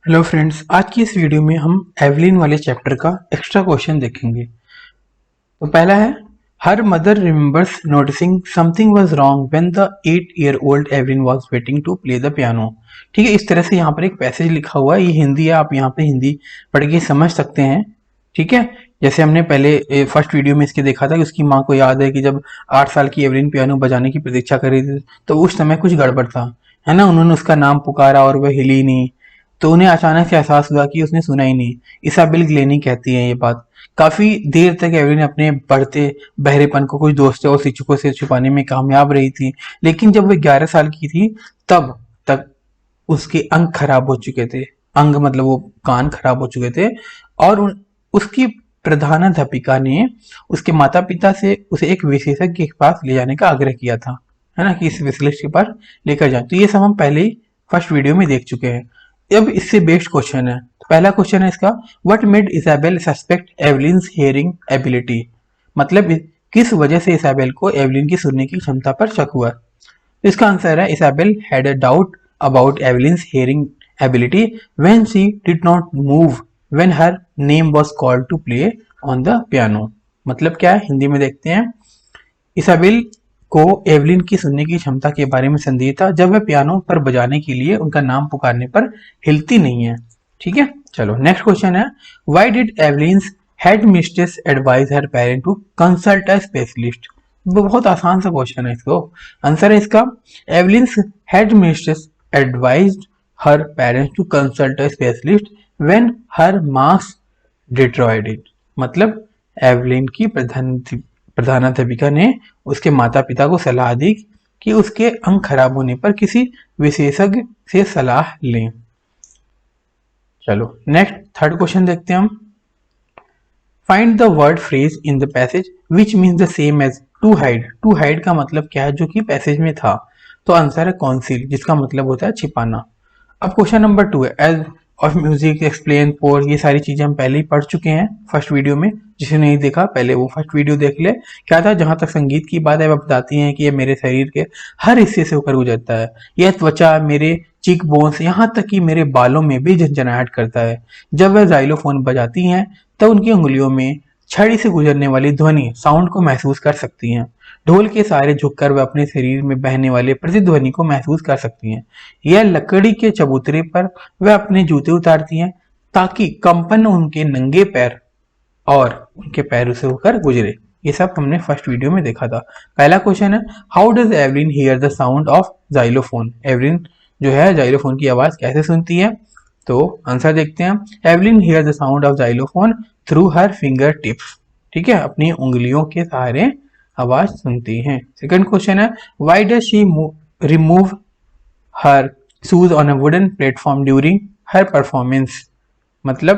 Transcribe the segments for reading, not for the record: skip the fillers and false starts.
Hello friends, आज की इस वीडियो में हम एवलिन वाले चैप्टर का एक्स्ट्रा क्वेश्चन देखेंगे। तो पहला है, her mother remembers noticing something was wrong when the 8 year old Evelyn was waiting to play the piano. ठीक है, इस तरह से यहाँ पर एक पैसेज लिखा हुआ है। ये हिंदी है, आप यहाँ पे हिंदी पढ़ के समझ सकते हैं। ठीक है, जैसे हमने पहले फर्स्ट वीडियो में इसके देखा था कि उसकी माँ को याद है कि जब 8 साल की एवलिन पियानो बजाने की प्रतीक्षा कर रही थी तो उस समय कुछ गड़बड़ था, है ना। उन्होंने उसका नाम पुकारा और वह हिली नहीं, तो उन्हें अचानक से एहसास हुआ कि उसने सुना ही नहीं। इसाबेल ग्लेनी कहती है ये बात। काफी देर तक एवलिन अपने बढ़ते बहरेपन को कुछ दोस्तों और शिक्षकों से छुपाने में कामयाब रही थी, लेकिन जब वह 11 साल की थी तब तक उसके अंग खराब हो चुके थे। अंग मतलब वो कान खराब हो चुके थे। और उसकी प्रधानाध्यापिका ने उसके माता पिता से उसे एक विशेषज्ञ के पास ले जाने का आग्रह किया था, है ना, कि इस स्पेशलिस्ट के पास लेकर जाए। तो ये सब हम पहले ही फर्स्ट वीडियो में देख चुके हैं। अब इससे बेस्ड क्वेश्चन है। तो पहला क्वेश्चन है इसका, what made Isabel suspect Evelyn's hearing ability. मतलब किस वजह से इसाबेल को एवलिन की सुनने की क्षमता पर शक हुआ। तो इसका आंसर है, Isabel had a doubt about Evelyn's hearing ability when she did not move when her name was called to play on the piano. मतलब क्या है, हिंदी में देखते हैं। इसाबेल को एवलिन की सुनने की क्षमता के बारे में संदेह था जब वह पियानो पर बजाने के लिए उनका नाम पुकारने पर हिलती नहीं है। ठीक है, चलो नेक्स्ट क्वेश्चन है, why did Evelyn's head mistress advise her parent to consult a specialist. बहुत आसान सा क्वेश्चन है। इसको आंसर है इसका, Evelyn's head mistress advised her parents to consult a specialist when her marks deteriorated. मतलब एवलिन की प्रधानाध्यापिका ने उसके माता पिता को सलाह दी कि उसके अंग खराब होने पर किसी विशेषज्ञ से सलाह लें। चलो नेक्स्ट थर्ड क्वेश्चन देखते हैं हम, find the word phrase in the passage which means the same as to hide. To hide का मतलब क्या है, जो कि पैसेज में था। तो आंसर है कॉन्सील, जिसका मतलब होता है छिपाना। अब क्वेश्चन नंबर 2 है, एज ऑफ म्यूजिक एक्सप्लेन पोर। ये सारी चीजें हम पहले ही पढ़ चुके हैं फर्स्ट वीडियो में। जिसे नहीं देखा पहले वो फर्स्ट वीडियो देख ले। क्या था, जहां तक संगीत की बात है वह बताती हैं कि ये मेरे शरीर के हर हिस्से से होकर गुजरता है। यह त्वचा, मेरे चीक बोन्स, यहाँ तक कि मेरे बालों में भी झंझनाहट करता है। जब वह जाइलोफोन बजाती हैं तब उनकी उंगलियों में छड़ी से गुजरने वाली ध्वनि साउंड को महसूस कर सकती हैं। ढोल के सहारे झुककर वह अपने शरीर में बहने वाले प्रतिध्वनि को महसूस कर सकती हैं। यह लकड़ी के चबूतरे पर वह अपने जूते उतारती हैं ताकि कंपन उनके नंगे पैर और उनके पैरों से होकर गुजरे। ये सब हमने फर्स्ट वीडियो में देखा था। पहला क्वेश्चन है, how does Evelyn here the sound of xylophone. Evelyn जो है जाइलोफोन की आवाज कैसे सुनती है। तो आंसर देखते हैं, Evelyn here the sound of xylophone through her finger tips. ठीक है, अपनी उंगलियों के सहारे आवाज सुनती हैं। सेकंड क्वेश्चन है, why does she remove her shoes on a wooden platform during her performance. मतलब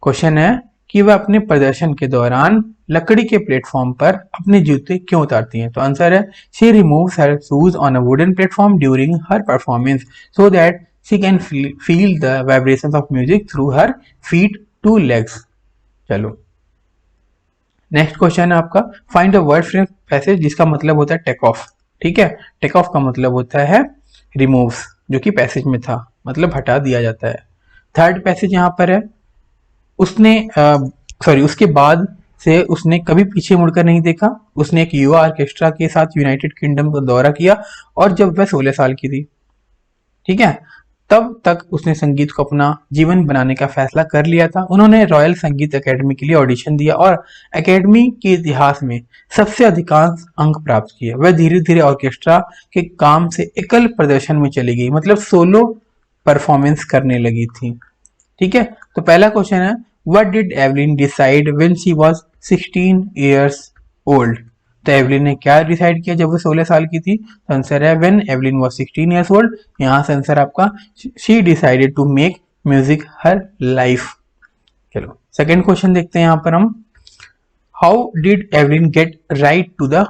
क्वेश्चन है कि वह अपने प्रदर्शन के दौरान लकड़ी के प्लेटफॉर्म पर अपने जूते क्यों उतारती हैं। तो आंसर है, she removes her shoes on a wooden platform during her performance so that she can feel the vibrations of music through her feet two legs. चलो नेक्स्ट क्वेश्चन है आपका, find a word frame passage जिसका मतलब होता है take off. ठीक है, take off का मतलब होता है रिमूव्स, जो कि पैसेज में था, मतलब हटा दिया जाता है। थर्ड पैसेज यहाँ पर है, उसने उसके बाद से उसने कभी पीछे मुड़कर नहीं देखा। उसने एक युवा ऑर्केस्ट्रा के साथ यूनाइटेड किंगडम का दौरा किया और जब वह 16 साल की थी, ठीक है, तब तक उसने संगीत को अपना जीवन बनाने का फैसला कर लिया था। उन्होंने रॉयल संगीत एकेडमी के लिए ऑडिशन दिया और एकेडमी के इतिहास में सबसे अधिकांश अंक प्राप्त किए। वह धीरे धीरे ऑर्केस्ट्रा के काम से एकल प्रदर्शन में चली गई, मतलब सोलो परफॉर्मेंस करने लगी थी। ठीक है, तो पहला क्वेश्चन है, what did Evelyn decide when she was 16 years old. तो एवलिन ने क्या डिसाइड किया जब वो 16 साल की थी। तो आंसर है, when Evelyn was 16 years old. यहाँ से आंसर आपका, she decided to make music her life. चलो सेकंड क्वेश्चन देखते हैं यहाँ पर हम, how did Evelyn get right to the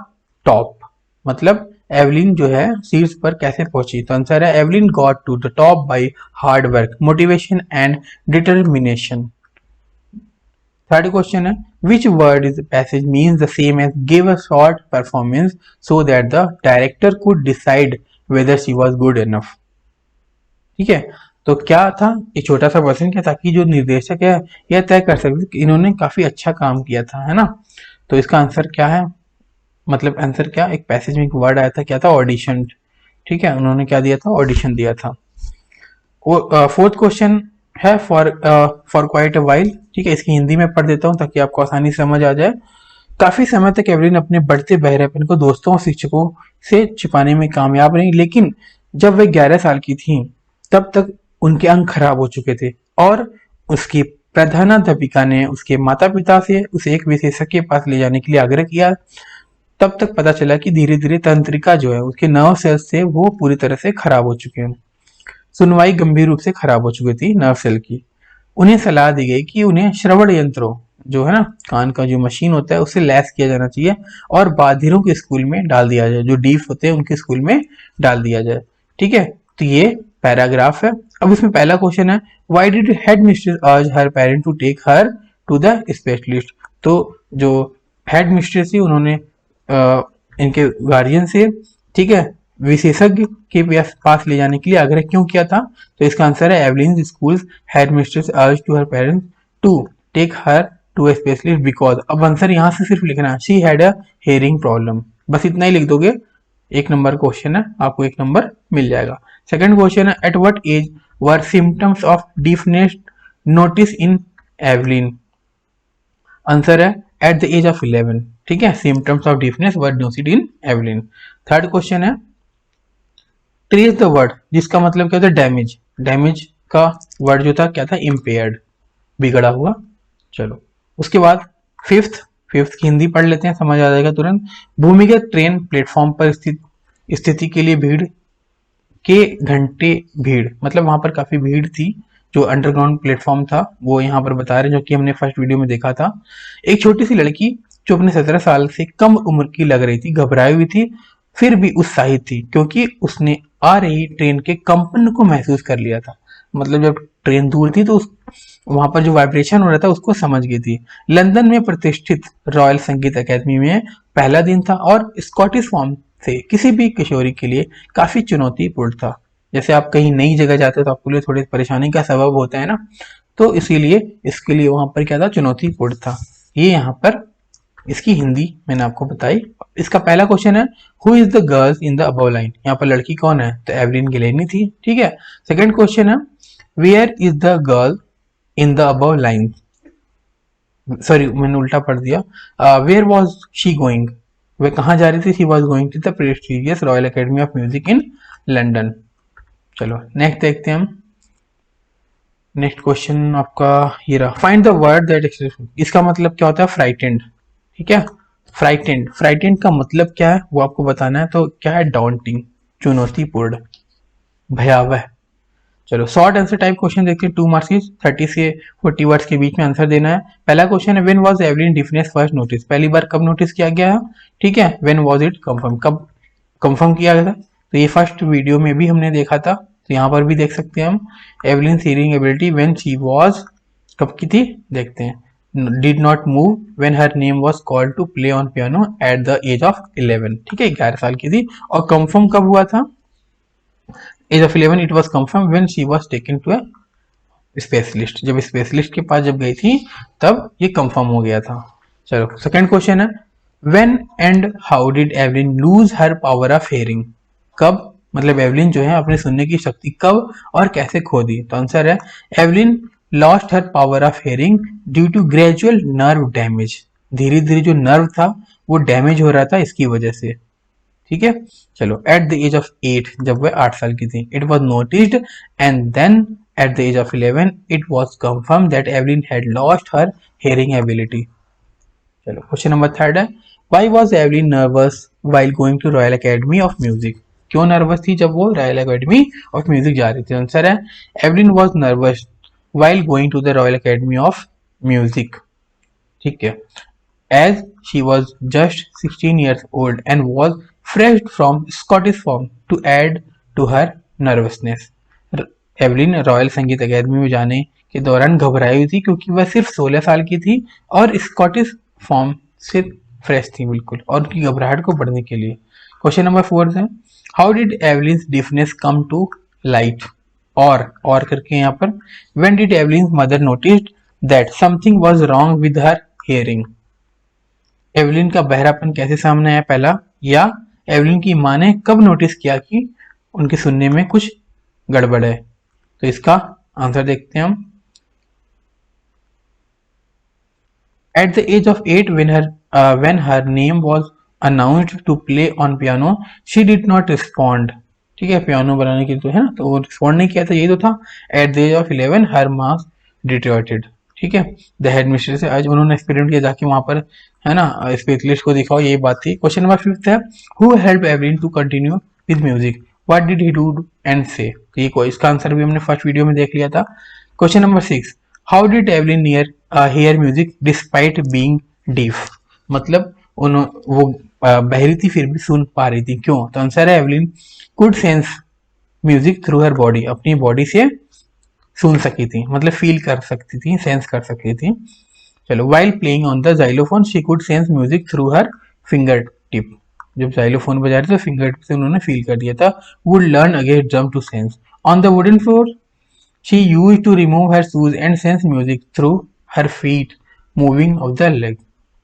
top. मतलब एवलिन जो है शीर्ष पर कैसे पहुंची। तो आंसर है, Evelyn got to the top by hard work, motivation and determination. Third question है, which word is passage means the same as give a short performance so that the director could decide whether she was good enough. ठीक है, तो क्या था, ये छोटा सा version क्या था कि जो निर्देशक है यह तय कर सकते कि इन्होंने काफी अच्छा काम किया था, है ना। तो इसका आंसर क्या है, मतलब आंसर क्या, एक पैसेज में एक वर्ड आया था, क्या था, ऑडिशन। ठीक है, उन्होंने क्या दिया था, ऑडिशन दिया था। फोर्थ क्वेश्चन है फॉर क्वाइट अ वाइल। ठीक है, इसकी हिंदी में पढ़ देता हूँ ताकि आपको आसानी से समझ आ जाए। काफी समय तक एवलिन अपने बढ़ते बहरेपन को दोस्तों और शिक्षकों से छिपाने में कामयाब रही, लेकिन जब वे 11 साल की थीं, तब तक उनके अंग खराब हो चुके थे और उसकी प्रधानाध्यापिका ने उसके माता पिता से उसे एक विशेषज्ञ के पास ले जाने के लिए आग्रह किया। तब तक पता चला कि धीरे धीरे तंत्रिका जो है उसके नर्व सेल्स से वो पूरी तरह से खराब हो चुके हैं। सुनवाई गंभीर रूप से खराब हो चुकी थी नर्व सेल की। उन्हें सलाह दी गई कि उन्हें श्रवण यंत्रों, जो है ना कान का जो मशीन होता है, उससे लैस किया जाना चाहिए और बाधिरों के स्कूल में डाल दिया जाए, जो डीफ होते हैं उनके स्कूल में डाल दिया जाए। ठीक है, तो ये पैराग्राफ है। अब इसमें पहला क्वेश्चन है, why did head mistress urge her parent to take her to the specialist. तो जो हेड मिस्ट्रेस थी उन्होंने इनके गार्जियन से, ठीक है, विशेषज्ञ के पास ले जाने के लिए आग्रह क्यों किया था। तो इसका आंसर है, Evelyn school head mistress urge to her parents to take her to a specialist because. अब आंसर यहाँ से सिर्फ लिखना है, she had a hearing problem, बस इतना ही लिख दोगे। एक नंबर क्वेश्चन है, आपको एक नंबर मिल जाएगा। सेकंड क्वेश्चन है, at what age were symptoms of deafness notice in Evelyn. Answer है एट द एज ऑफ 11। ठीक है, symptoms of deafness were noticed in Evelyn. Third question है, ट्रेस द वर्ड, जिसका मतलब क्या होता है, डैमेज। डैमेज का वर्ड जो था क्या था, इम्पेयर्ड, बिगड़ा हुआ। चलो उसके बाद फिफ्थ, फिफ्थ की हिंदी पढ़ लेते हैं, समझ आ जाएगा तुरंत। भूमिगत ट्रेन प्लेटफॉर्म पर स्थित स्थिति के लिए भीड़ के घंटे, भीड़ मतलब वहां पर काफी भीड़ थी। जो अंडरग्राउंड प्लेटफॉर्म था वो यहाँ पर बता रहे हैं, जो कि हमने फर्स्ट वीडियो में देखा था। एक छोटी सी लड़की जो अपने 17 साल से कम उम्र की लग रही थी, घबराई हुई थी, फिर भी उत्साहित थी क्योंकि उसने आ रही ट्रेन के कंपन को महसूस कर लिया था। मतलब जब ट्रेन दूर थी तो वहां पर जो वाइब्रेशन हो रहा था उसको समझ गई थी। लंदन में प्रतिष्ठित रॉयल संगीत अकेदमी में पहला दिन था और स्कॉटिश फॉर्म से किसी भी किशोरी के लिए काफी चुनौतीपूर्ण था। जैसे आप कहीं नई जगह जाते हो तो आपके लिए थोड़ी परेशानी का सबब होता है ना, तो इसीलिए इसके लिए वहां पर क्या था, चुनौतीपूर्ण था। ये यहाँ पर इसकी हिंदी मैंने आपको बताई। इसका पहला क्वेश्चन है, who is the girl in the above line. यहाँ पर लड़की कौन है, तो एवलिन गिलेनी थी। ठीक है, सेकंड क्वेश्चन है, where is the girl in the above line. Sorry मैंने उल्टा पढ़ दिया। वेयर वॉज शी गोइंग, वह कहाँ जा रही थी, she was going to the prestigious Royal Academy of Music in London. चलो नेक्स्ट देखते हैं हम। नेक्स्ट क्वेश्चन आपका ये रहा, find the word that express. इसका मतलब क्या होता है, फ्राइटेंड। ठीक है, फ्राइटेंड, फ्राइटेंड का मतलब क्या है वो आपको बताना है। तो क्या है, डॉन्टिंग, चुनौतीपूर्ण, भयावह। चलो शॉर्ट आंसर टाइप क्वेश्चन देखते हैं, 2 मार्क्स की, 30 से 40 वर्ड्स के बीच में आंसर देना है। पहला क्वेश्चन है, when was Evelyn deafness first notice, पहली बार कब नोटिस किया गया है। ठीक है, व्हेन वाज इट कंफर्म, कब कंफर्म किया गया था। तो ये फर्स्ट वीडियो में भी हमने देखा था, तो यहाँ पर भी देख सकते हैं हम। Evelyn hearing ability when she was, कब की थी देखते हैं, did not move when her name was called to play on piano at the age of 11। ठीक है, 11 साल की थी। और कंफर्म कब हुआ था, age of 11 it was confirm when she was taken to a specialist, जब स्पेशलिस्ट के पास जब गई थी तब ये कंफर्म हो गया था। चलो सेकंड क्वेश्चन है, when and how did Evelyn lose her power of hearing. कब, मतलब एवलिन जो है अपने सुनने की शक्ति कब और कैसे खो दी। तो आंसर है, Evelyn lost her power of hearing due to gradual nerve damage. धीरे धीरे जो नर्व था वो डैमेज हो रहा था इसकी वजह से। ठीक है, चलो एट द एज ऑफ 8, जब वह 8 साल की थी, it was noticed and then at the age of 11 it was confirm that Evelyn had lost her hearing ability. चलो क्वेश्चन नंबर थर्ड है, why was Evelyn nervous while going to Royal Academy of Music. क्यों nervous थी जब वो royal Academy of music जा रही थी। Answer है, Evelyn was nervous while going to the Royal Academy of Music. ठीक है, as she was just 16 years old and was fresh from Scottish form to add to her nervousness। Evelyn royal संगीत अकेदमी में जाने के दौरान घबराई हुई थी क्योंकि वह सिर्फ 16 साल की थी और स्कॉटिश फॉर्म से फ्रेश थी बिल्कुल, और उनकी घबराहट को बढ़ने के लिए। क्वेश्चन नंबर 4 है, how did Evelyn deafness come to light. और करके यहाँ पर when did Evelyn's mother noticed that something was wrong with her hearing? Evelyn का बहरापन कैसे सामने आया पहला, या एवलिन की माँ ने कब नोटिस किया कि उनके सुनने में कुछ गड़बड़ है? तो इसका आंसर देखते हैं हम। At the age of 8, when her name was announced to play on piano, she did not respond. ठीक है, पियानो बनाने की तो है ना, तो वो रिस्पॉन्ड नहीं किया था, यही तो था। At the age of 11, her marks deteriorated. ठीक है, द हेड मिस्ट्रेस से आज उन्होंने एक्सपेरिमेंट किया, जाके वहां पर है ना स्पेशलिस्ट को दिखाओ, यही बात थी। क्वेश्चन नंबर 5 है, who help Evelyn to continue with music, what did he do and say? तो ये इसका आंसर भी हमने फर्स्ट वीडियो में देख लिया था। Question number 6, how did Evelyn hear music despite being deaf? मतलब वो बहरी थी फिर भी सुन पा रही थी, क्यों? तो आंसर है Evelyn could sense music through her body, अपनी बॉडी से सुन सकी थी, मतलब फील कर सकती थी, सेंस कर सकती थी। चलो, while playing on the xylophone she could sense music through her finger tip, जब जाइलोफोन बजा रहे थे तो फिंगर टिप से उन्होंने फील कर दिया था। Would learn again jump to sense on the wooden floor, she used to remove her shoes and sense music through her feet moving of the leg,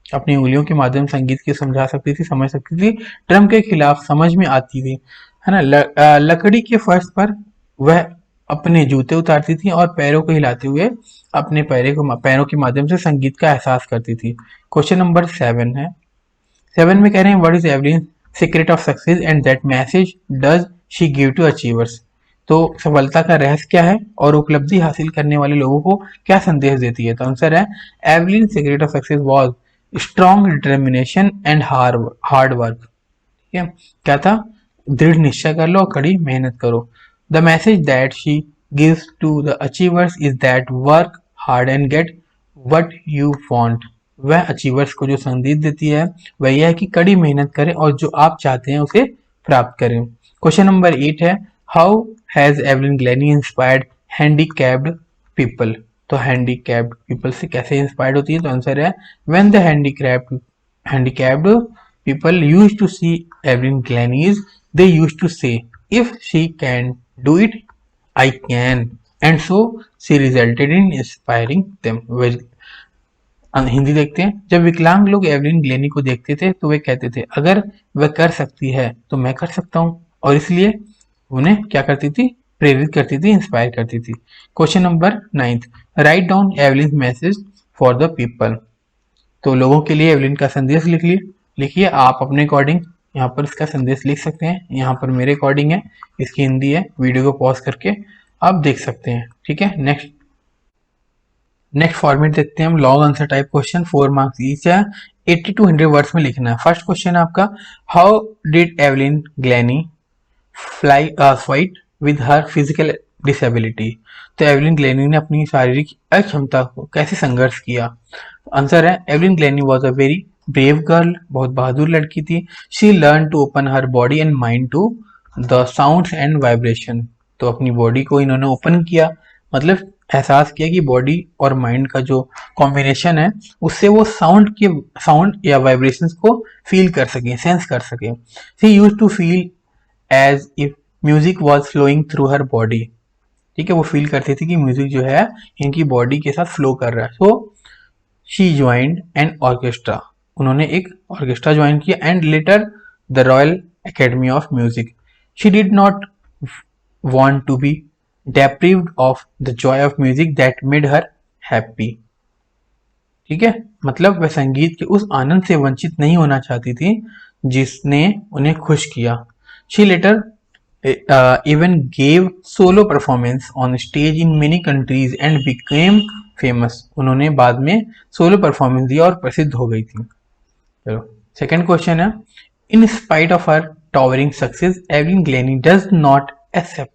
अपनी उंगलियों के माध्यम संगीत की समझा सकती थी, समझ सकती थी, ड्रम के खिलाफ समझ में आती थी, है ना। लकड़ी के फर्श पर वह अपने जूते उतारती थी और पैरों को हिलाते हुए अपने पैरों के माध्यम से संगीत का एहसास करती थी। क्वेश्चन नंबर 7 है, 7 में कह रहे हैं what is Evelyn secret of success and that message does she give to achievers? तो सफलता का रहस्य क्या है और उपलब्धि हासिल करने वाले लोगों को क्या संदेश देती है? तो आंसर है Evelyn secret of success was strong determination and hard work. ठीक है, क्या था? दृढ़ निश्चय कर लो और कड़ी मेहनत करो। The message that she gives to the achievers is that work hard and get what you want. वह अचीवर्स को जो संदेश देती है वह यह है कि कड़ी मेहनत करें और जो आप चाहते हैं उसे प्राप्त करें। क्वेश्चन नंबर 8 है, how has Evelyn Glenny inspired handicapped people? तो हैंडीकैप्ड पीपल से कैसे इंस्पायर्ड होती है? तो आंसर है when the handicapped people used to see Evelyn Glennies, they used to say, if she can do it, I can. And so she resulted in inspiring them. Hindi देखते हैं, जब विकलांग लोग एवलिन ग्लेनी को देखते थे तो वे कहते थे अगर वह कर सकती है तो मैं कर सकता हूँ, और इसलिए उन्हें क्या करती थी? प्रेरित करती थी, इंस्पायर करती थी। Question number 9, write down Evelyn message for the people. तो लोगों के लिए एवलिन का संदेश लिखिए आप अपने अकॉर्डिंग, यहाँ पर इसका संदेश लिख सकते हैं, यहाँ पर मेरे अकॉर्डिंग है, इसकी हिंदी है, वीडियो को पॉज करके आप देख सकते हैं। ठीक है, नेक्स्ट फॉर्मेट देखते हैं हम, long answer type question, 4 marks each है, 80 to 100 वर्ड्स में लिखना है। फर्स्ट क्वेश्चन है आपका, how did Evelyn Glenny fight with her physical disability? तो एवलिन ग्लेनी ने अपनी शारीरिक अक्षमता को कैसे संघर्ष किया? आंसर है Evelyn Glennie was a very brave girl, बहुत बहादुर लड़की थी। She learn to open her body and mind to the sounds and vibration. तो अपनी बॉडी को इन्होंने ओपन किया, मतलब एहसास किया कि बॉडी और माइंड का जो कॉम्बिनेशन है उससे वो साउंड या वाइब्रेशंस को फील कर सके, सेंस कर सके। She used to feel as if music was flowing through her body. ठीक है, वो फील करती थी कि म्यूजिक जो है इनकी बॉडी के साथ फ्लो कर रहा है। So she joined an orchestra, उन्होंने एक ऑर्केस्ट्रा ज्वाइन किया, and later the Royal Academy of Music. शी डिड नॉट वांट टू बी deprived of the joy of music that made her happy। ठीक है, मतलब वह संगीत के उस आनंद से वंचित नहीं होना चाहती थी जिसने उन्हें खुश किया। She later even gave solo performance on stage in many countries and became famous। उन्होंने बाद में सोलो परफॉर्मेंस दिया और प्रसिद्ध हो गई थी। चलो, सेकंड क्वेश्चन है, in spite of her towering success Evelyn Glennie does not accept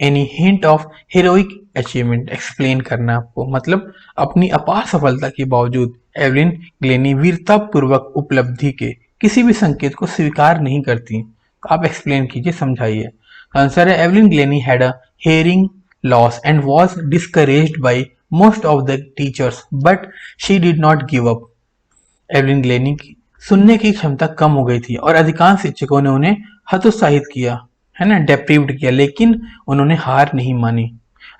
any hint of heroic achievement. Explain करना है आपको, मतलब अपनी अपार सफलता के बावजूद एवलिन ग्लेनी वीरता पूर्वक उपलब्धि के किसी भी संकेत को स्वीकार नहीं करती। तो आप एक्सप्लेन कीजिए, समझाइए। आंसर है Evelyn Glennie had a hearing loss and was discouraged by most of the teachers but she did not give up. Evelyn Glennie की सुनने की क्षमता कम हो गई थी और अधिकांश शिक्षकों ने उन्हें हतोत्साहित किया, है ना, डेप्रीव्ड किया, लेकिन उन्होंने हार नहीं मानी।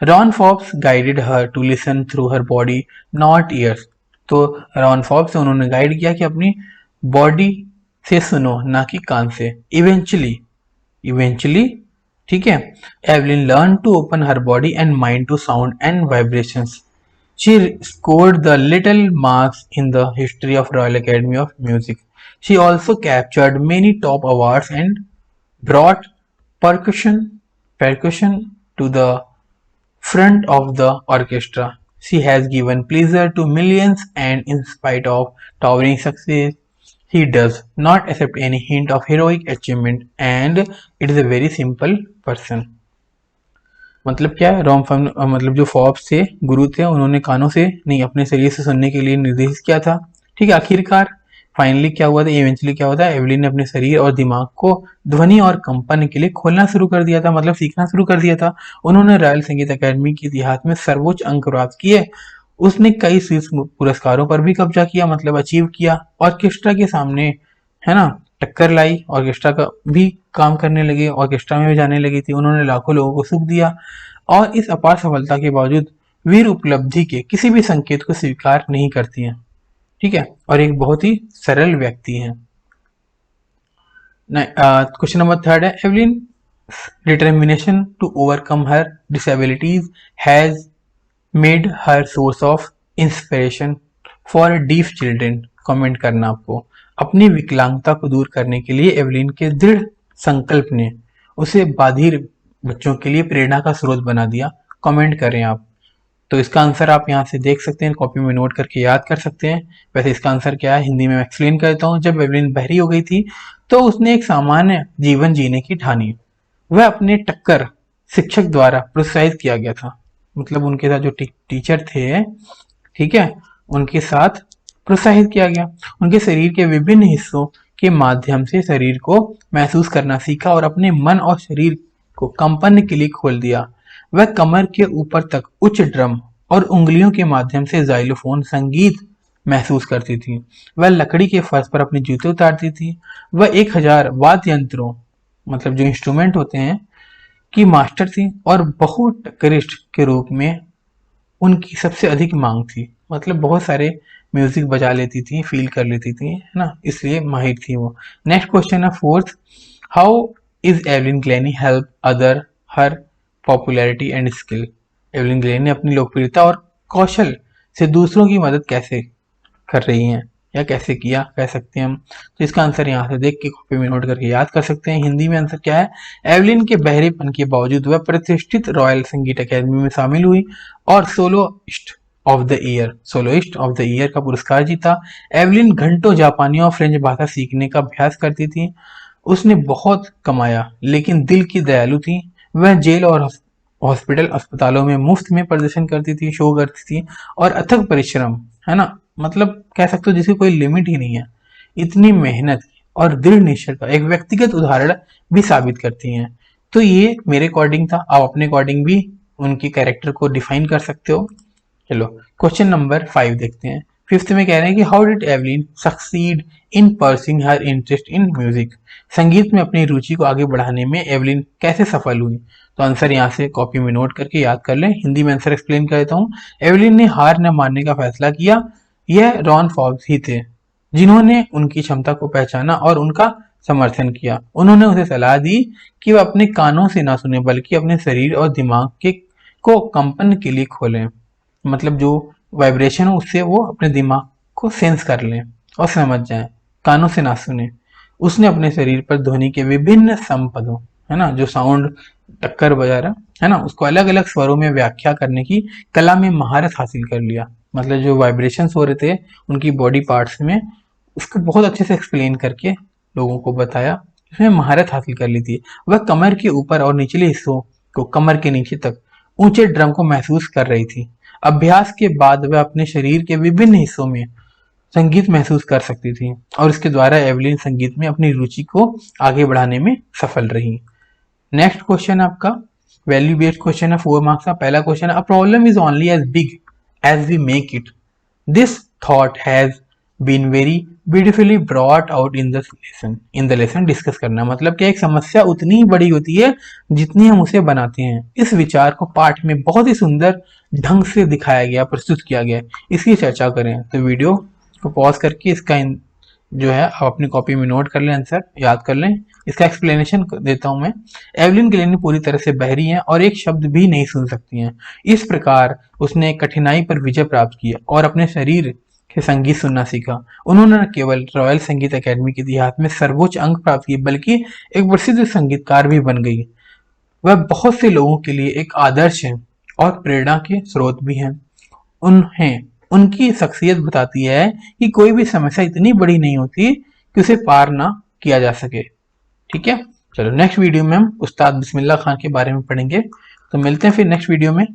Ron Forbes guided her to listen through her body not ears. तो रॉन फॉब्स से उन्होंने गाइड किया कि अपनी बॉडी से सुनो, ना कि कान से। इवेंचुअली, ठीक है, Evelyn learn to open her body and mind to sound and vibrations. She scored the little marks in the history of Royal Academy of Music. She also captured many top awards and brought percussion to the front of the orchestra. She has given pleasure to millions, and in spite of towering success, he does not accept any hint of heroic achievement, and it is a very simple person. मतलब क्या है, मतलब जो Forbes थे, गुरु थे, उन्होंने कानों से नहीं अपने शरीर से सुनने के लिए निर्देशित किया था। ठीक है, आखिरकार फाइनली क्या हुआ था, इवेंचुअली क्या हुआ था, एवलिन ने अपने शरीर और दिमाग को ध्वनि और कंपन के लिए खोलना शुरू कर दिया था, मतलब सीखना शुरू कर दिया था। उन्होंने रॉयल संगीत अकेडमी के इतिहास में सर्वोच्च अंक प्राप्त किए। उसने कई शीर्ष पुरस्कारों पर भी कब्जा किया, मतलब अचीव किया। ऑर्केस्ट्रा के सामने, है ना, टक्कर लाई, ऑर्केस्ट्रा का भी काम करने लगे, ऑर्केस्ट्रा में भी जाने लगी थी। उन्होंने लाखों लोगों को सुख दिया, और इस अपार सफलता के बावजूद वीर उपलब्धि के किसी भी संकेत को स्वीकार नहीं करती हैं। ठीक है, और एक बहुत ही सरल व्यक्ति है। क्वेश्चन नंबर 3 है, Evelyn determination to overcome her disabilities has made her source of inspiration for deaf children. Comment करना आपको। अपनी विकलांगता को दूर करने के लिए एवलिन के दृढ़ संकल्प ने उसे बाधिर बच्चों के लिए प्रेरणा का स्रोत बना दिया। कमेंट करें आप। तो इसका आंसर आप यहाँ से देख सकते हैं, कॉपी में नोट करके याद कर सकते हैं। वैसे इसका आंसर क्या है, हिंदी में एक्सप्लेन करता हूँ। जब एवलिन बहरी हो गई थी तो उसने एक सामान्य जीवन जीने की ठानी। वह अपने टक्कर शिक्षक द्वारा प्रोत्साहित किया गया था, मतलब उनके साथ जो टीचर थे, ठीक है, उनके साथ प्रोत्साहित किया गया। उनके शरीर के विभिन्न हिस्सों के माध्यम से शरीर को महसूस करना सीखा और अपने मन और शरीर को कंपन के लिए खोल दिया। वह कमर के ऊपर तक उच्च ड्रम और उंगलियों के माध्यम से जाइलोफोन संगीत महसूस करती थी। वह लकड़ी के फर्श पर अपने जूते उतारती थी। वह 1000 वाद्य यंत्रों, मतलब जो इंस्ट्रूमेंट होते हैं, की मास्टर थी और बहुटक्करिस्ट के रूप में उनकी सबसे अधिक मांग थी। मतलब बहुत सारे म्यूजिक बजा लेती थी, फील कर लेती थी, है ना, इसलिए माहिर थी वो। नेक्स्ट क्वेश्चन है 4th, how is Evelyn Glennie help other her popularity and skill. Evelyn Glennie ने अपनी लोकप्रियता और कौशल से दूसरों की मदद कैसे कर रही हैं, या कैसे किया कह सकते हैं हम। तो इसका आंसर यहाँ से देख के कॉपी में नोट करके याद कर सकते हैं। हिंदी में आंसर क्या है, एवलिन के बहरेपन के बावजूद वह प्रतिष्ठित रॉयल संगीत अकेडमी में शामिल हुई और सोलोइस्ट ऑफ द ईयर का पुरस्कार जीता। एवलिन घंटों जापानी और फ्रेंच भाषा सीखने का अभ्यास करती थी। उसने बहुत कमाया, लेकिन दिल की दयालु थी। वह जेल और हॉस्पिटल अस्पतालों में मुफ्त में प्रदर्शन करती थी, शो करती थी, और अथक परिश्रम, है ना, मतलब कह सकते हो जिसकी कोई लिमिट ही नहीं है, इतनी मेहनत और दृढ़ निश्चय का एक व्यक्तिगत उदाहरण भी साबित करती हैं। तो ये मेरे अकॉर्डिंग था, आप अपने अकॉर्डिंग भी उनकी कैरेक्टर को डिफाइन कर सकते हो। चलो क्वेश्चन नंबर 5 देखते हैं। 5th में कह रहे हैं कि how did Evelyn succeed in pursuing her interest in music. संगीत में अपनी रुचि को आगे बढ़ाने में एवलिन कैसे सफल हुई। तो आंसर यहाँ से कॉपी में नोट करके याद कर लें। हिंदी में आंसर एक्सप्लेन कर देता हूँ। एवलिन ने हार न मानने का फैसला किया। यह रॉन फॉब्स ही थे जिन्होंने उनकी क्षमता को पहचाना और उनका समर्थन किया। उन्होंने उसे सलाह दी कि वह अपने कानों से ना सुने, बल्कि अपने शरीर और दिमाग के को कंपन के लिए खोलें। मतलब जो वाइब्रेशन हो उससे वो अपने दिमाग को सेंस कर लें और समझ जाएं, कानों से ना सुने। उसने अपने शरीर पर ध्वनि के विभिन्न संपदों, है ना, जो साउंड टक्कर बजा रहा है ना, उसको अलग अलग स्वरों में व्याख्या करने की कला में महारत हासिल कर लिया। मतलब जो वाइब्रेशंस हो रहे थे उनकी बॉडी पार्ट्स में, उसको बहुत अच्छे से एक्सप्लेन करके लोगों को बताया, इसमें महारत हासिल कर ली थी। वह कमर के ऊपर और निचले हिस्सों को कमर के नीचे तक ऊंचे ड्रम को महसूस कर रही थी। अभ्यास के बाद वह अपने शरीर के विभिन्न हिस्सों में संगीत महसूस कर सकती थी, और इसके द्वारा एवलिन संगीत में अपनी रुचि को आगे बढ़ाने में सफल रही। नेक्स्ट क्वेश्चन आपका वैल्यू बेस्ड क्वेश्चन है, 4 मार्क्स का। पहला क्वेश्चन है, a problem is only as big as we make it. This thought has been very beautifully brought out in the lesson discuss करना, मतलब कि एक समस्या उतनी ही बड़ी होती है जितनी हम उसे बनाते हैं। इस विचार को पाठ में बहुत ही सुंदर ढंग से दिखाया गया, प्रस्तुत किया गया। इसकी चर्चा करें। तो वीडियो को पॉज करके इसका जो है आप अपनी कॉपी में नोट कर लें, आंसर याद कर लें। इसका एक्सप्लेनेशन देता हूं मैं। एवलिन ग्लेनी पूरी तरह से बहरी हैं और एक शब्द भी नहीं सुन सकती हैं। इस प्रकार उसने एक कठिनाई पर विजय प्राप्त की और अपने शरीर के संगीत सुनना सीखा। उन्होंने न केवल रॉयल संगीत अकेडमी के इतिहास में सर्वोच्च अंक प्राप्त किए, बल्कि एक प्रसिद्ध संगीतकार भी बन गई। वह बहुत से लोगों के लिए एक आदर्श है और प्रेरणा के स्रोत भी हैं। उन्हें उनकी शख्सियत बताती है कि कोई भी समस्या इतनी बड़ी नहीं होती कि उसे पार ना किया जा सके। ठीक है, चलो नेक्स्ट वीडियो में हम उस्ताद बिस्मिल्लाह खान के बारे में पढ़ेंगे। तो मिलते हैं फिर नेक्स्ट वीडियो में।